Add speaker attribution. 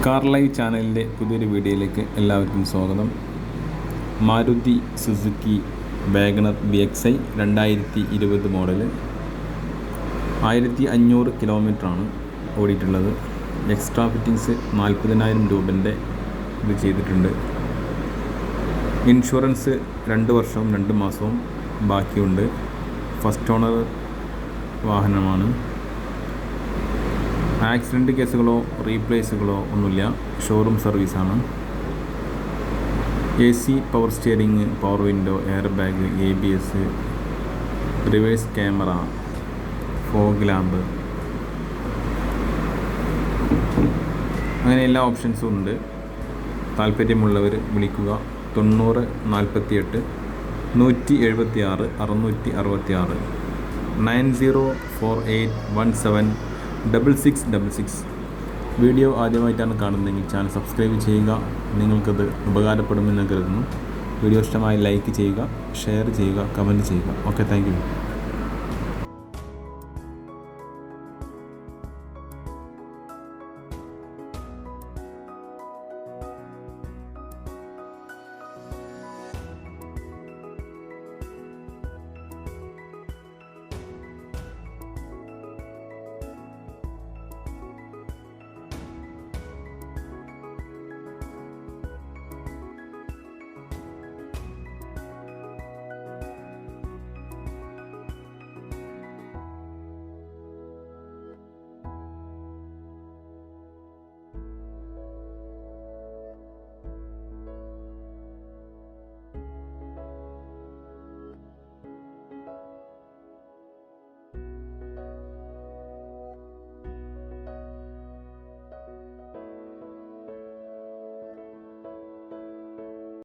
Speaker 1: Car live ചാനലിൻ്റെ പുതിയൊരു വീഡിയോയിലേക്ക് എല്ലാവർക്കും സ്വാഗതം. Maruti Suzuki WagonR Vxi 2020 model 1500 കിലോമീറ്ററാണ് ഓടിയിട്ടുള്ളത്. എക്സ്ട്രാ ഫിറ്റിങ്സ് 40,000 രൂപൻ്റെ ഇത് ചെയ്തിട്ടുണ്ട്. ഇൻഷുറൻസ് 2 വർഷവും 2 മാസവും ബാക്കിയുണ്ട്. ഫസ്റ്റ് ഓണർ വാഹനമാണ്. ആക്സിഡൻറ്റ് കേസുകളോ റീപ്ലേസുകളോ ഒന്നുമില്ല. ഷോറൂം സർവീസാണ്. AC, power steering, power window, air bag, ABS, reverse camera, fog lamp, അങ്ങനെ എല്ലാ ഓപ്ഷൻസും ഉണ്ട്. താല്പര്യമുള്ളവർ വിളിക്കുക. 90 48 176 666 9048176666. വീഡിയോ ആദ്യമായിട്ടാണ് കാണുന്നതെങ്കിൽ ചാനൽ സബ്സ്ക്രൈബ് ചെയ്യുക. നിങ്ങൾക്കത് ഉപകാരപ്പെടുമെന്ന് കരുതുന്നു. വീഡിയോ ഇഷ്ടമായി ലൈക്ക് ചെയ്യുക, ഷെയർ ചെയ്യുക, കമൻറ്റ് ചെയ്യുക. Okay, thank you.